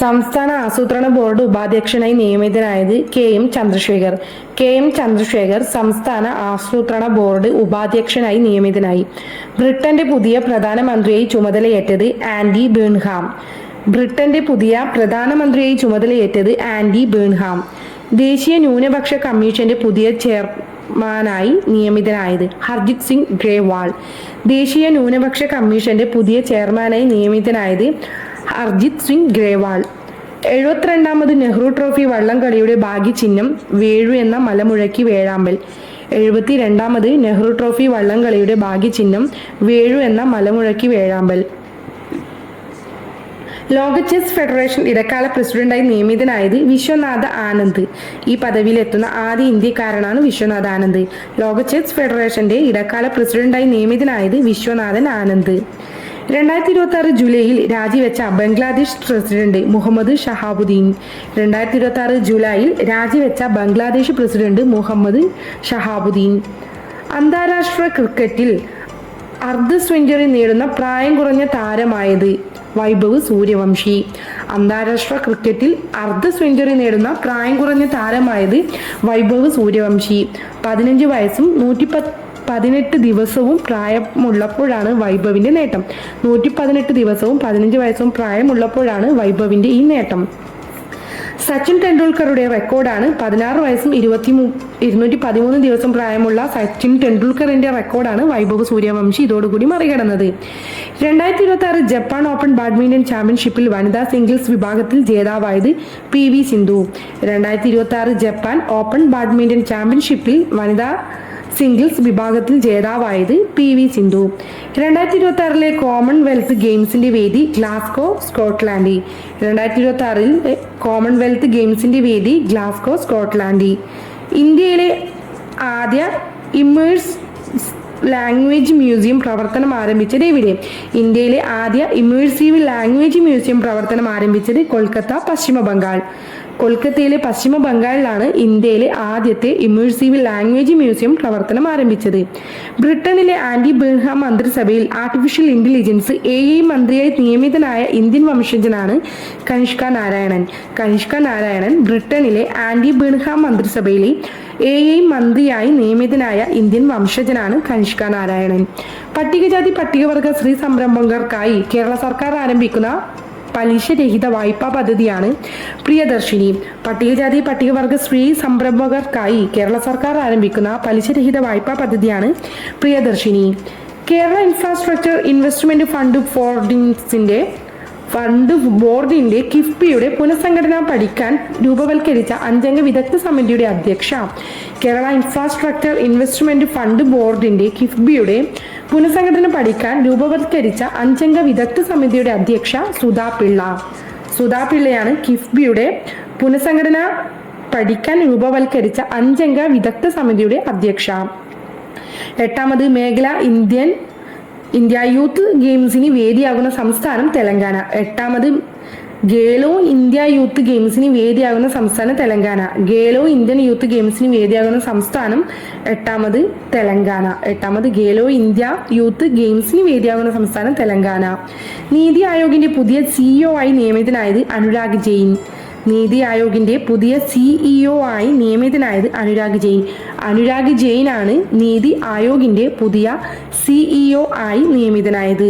സംസ്ഥാന ആസൂത്രണ ബോർഡ് ഉപാധ്യക്ഷനായി നിയമിതനായത് കെ.എം. ചന്ദ്രശേഖർ. കെ.എം. ചന്ദ്രശേഖർ സംസ്ഥാന ആസൂത്രണ ബോർഡ് ഉപാധ്യക്ഷനായി നിയമിതനായി. ബ്രിട്ടന്റെ പുതിയ പ്രധാനമന്ത്രിയായി ചുമതലയേറ്റത് ആൻഡി ബേൺഹാം. ബ്രിട്ടന്റെ പുതിയ പ്രധാനമന്ത്രിയായി ചുമതലയേറ്റത് ആൻഡി ബേൺഹാം. ദേശീയ ന്യൂനപക്ഷ കമ്മീഷന്റെ പുതിയ ചെയർമാനായി നിയമിതനായത് ഹർജിത് സിംഗ് ഗ്രേവാൾ. ദേശീയ ന്യൂനപക്ഷ കമ്മീഷന്റെ പുതിയ ചെയർമാനായി നിയമിതനായത് ഹർജിത് സിംഗ് ഗ്രേവാൾ. 72ാമത് നെഹ്റു ട്രോഫി വള്ളംകളിയുടെ ഭാഗ്യചിഹ്നം വേഴു എന്ന മലമുഴക്കി വേഴാമ്പൽ. 72ാമത് നെഹ്റു ട്രോഫി വള്ളംകളിയുടെ ഭാഗ്യചിഹ്നം വേഴു എന്ന മലമുഴക്കി വേഴാമ്പൽ. ലോക ചെസ് ഫെഡറേഷൻ ഇടക്കാല പ്രസിഡന്റായി നിയമിതനായത് വിശ്വനാഥ ആനന്ദ്. ഈ പദവിയിലെത്തുന്ന ആദ്യ ഇന്ത്യക്കാരനാണ് വിശ്വനാഥ ആനന്ദ്. ലോക ചെസ് ഫെഡറേഷന്റെ ഇടക്കാല പ്രസിഡന്റായി നിയമിതനായത് വിശ്വനാഥൻ ആനന്ദ്. 2026 ജൂലൈയിൽ രാജിവെച്ച ബംഗ്ലാദേശ് പ്രസിഡന്റ് മുഹമ്മദ് ഷഹാബുദ്ദീൻ. 2026 ജൂലൈയിൽ രാജിവെച്ച ബംഗ്ലാദേശ് പ്രസിഡന്റ് മുഹമ്മദ് ഷഹാബുദ്ദീൻ. അന്താരാഷ്ട്ര ക്രിക്കറ്റിൽ അർദ്ധ സെഞ്ചുറി നേടുന്ന പ്രായം കുറഞ്ഞ താരമായത് വൈഭവ് സൂര്യവംശി. അന്താരാഷ്ട്ര ക്രിക്കറ്റിൽ അർദ്ധ സെഞ്ചുറി നേടുന്ന പ്രായം കുറഞ്ഞ താരമായത് വൈഭവ് സൂര്യവംശി. 15 വയസ്സും 118 ദിവസവും പ്രായമുള്ളപ്പോഴാണ് വൈഭവിന്റെ നേട്ടം. 118 ദിവസവും 15 വയസ്സും പ്രായമുള്ളപ്പോഴാണ് വൈഭവിന്റെ ഈ നേട്ടം. സച്ചിൻ ടെണ്ടുൽക്കറുടെ റെക്കോർഡാണ് 16 വയസ്സും 213 ദിവസം പ്രായമുള്ള സച്ചിൻ ടെണ്ടുൽക്കറിന്റെ റെക്കോർഡാണ് വൈഭവ് സൂര്യവംശി ഇതോടുകൂടി മറികടന്നത്. 2026 ജപ്പാൻ ഓപ്പൺ ബാഡ്മിന്റൺ ചാമ്പ്യൻഷിപ്പിൽ വനിതാ സിംഗിൾസ് വിഭാഗത്തിൽ ജേതാവായത് PV Sindhu. 2026 Japan open badminton ചാമ്പ്യൻഷിപ്പിൽ വനിതാ സിംഗിൾസ് വിഭാഗത്തിൽ ജേതാവായത് PV സിന്ധു. 2026 കോമൺവെൽത്ത് ഗെയിംസിന്റെ വേദി ഗ്ലാസ്ഗോ സ്കോട്ട്ലാൻഡ്. 2026 കോമൺവെൽത്ത് ഗെയിംസിന്റെ വേദി ഗ്ലാസ്ഗോ സ്കോട്ട്ലാൻഡ്. ഇന്ത്യയിലെ ആദ്യ ഇമേഴ്സ് ലാംഗ്വേജ് മ്യൂസിയം പ്രവർത്തനം ആരംഭിച്ചത് എവിടെ? ഇന്ത്യയിലെ ആദ്യ ഇമേഴ്സീവ് ലാംഗ്വേജ് മ്യൂസിയം പ്രവർത്തനം ആരംഭിച്ചത് കൊൽക്കത്ത, പശ്ചിമ ബംഗാൾ. കൊൽക്കത്തയിലെ പശ്ചിമ ബംഗാളിലാണ് ഇന്ത്യയിലെ ആദ്യത്തെ ഇമേഴ്സീവ് ലാംഗ്വേജ് മ്യൂസിയം പ്രവർത്തനം ആരംഭിച്ചത്. ബ്രിട്ടനിലെ ആൻഡി ബേൺഹാം മന്ത്രിസഭയിൽ ആർട്ടിഫിഷ്യൽ ഇന്റലിജൻസ് AI മന്ത്രിയായി നിയമിതനായ ഇന്ത്യൻ വംശജനാണ് കനിഷ്ക നാരായണൻ. കനിഷ്ക നാരായണൻ ബ്രിട്ടനിലെ ആൻഡി ബേൺഹാം മന്ത്രിസഭയിലെ AI മന്ത്രിയായി നിയമിതനായ ഇന്ത്യൻ വംശജനാണ് കനിഷ്ക നാരായണൻ. പട്ടികജാതി പട്ടികവർഗ സ്ത്രീ സംരംഭകർക്കായി കേരള സർക്കാർ ആരംഭിക്കുന്ന പലിശരഹിത വായ്പാ പദ്ധതിയാണ് പ്രിയദർശിനി. പട്ടികജാതി പട്ടികവർഗ സ്ത്രീ സംരംഭകർക്കായി കേരള സർക്കാർ ആരംഭിക്കുന്ന പലിശരഹിത വായ്പാ പദ്ധതിയാണ് Priyadarshini. Kerala infrastructure investment fund ബോർഡിന്റെ കിഫ്ബിയുടെ പുനഃസംഘടന പഠിക്കാൻ രൂപവൽക്കരിച്ച 5 അംഗ വിദഗ്ധ സമിതിയുടെ അധ്യക്ഷ. കേരള ഇൻഫ്രാസ്ട്രക്ചർ ഇൻവെസ്റ്റ്മെന്റ് ഫണ്ട് ബോർഡിന്റെ കിഫ്ബിയുടെ പുനഃസംഘടന പഠിക്കാൻ രൂപവൽക്കരിച്ച 5 അംഗ വിദഗ്ധ സമിതിയുടെ അധ്യക്ഷ സുധാ പിള്ള. സുധാ പിള്ളയാണ് കിഫ്ബിയുടെ പുനഃസംഘടന പഠിക്കാൻ രൂപവൽക്കരിച്ച 5 അംഗ വിദഗ്ധ സമിതിയുടെ അധ്യക്ഷ. 8ാമത് മേഖല ഇന്ത്യ യൂത്ത് ഗെയിംസിന് വേദിയാകുന്ന സംസ്ഥാനം തെലങ്കാന. 8ാമത് ഗേലോ ഇന്ത്യ യൂത്ത് ഗെയിംസിന് വേദിയാകുന്ന സംസ്ഥാനം തെലങ്കാന. ഗേലോ ഇന്ത്യൻ യൂത്ത് ഗെയിംസിന് വേദിയാകുന്ന സംസ്ഥാനം 8ാമത് തെലങ്കാന. 8ാമത് ഗേലോ ഇന്ത്യ യൂത്ത് ഗെയിംസിന് വേദിയാകുന്ന സംസ്ഥാനം തെലങ്കാന. നീതി ആയോഗിന്റെ പുതിയ CEO ആയി നിയമിതനായത് അനുരാഗ് ജെയിൻ. നീതി ആയോഗിന്റെ പുതിയ CEO ആയി നിയമിതനായത് അനുരാഗ് ജെയിൻ. അനുരാഗ് ജെയിൻ ആണ് നീതി ആയോഗിന്റെ പുതിയ CEO ആയി നിയമിതനായത്.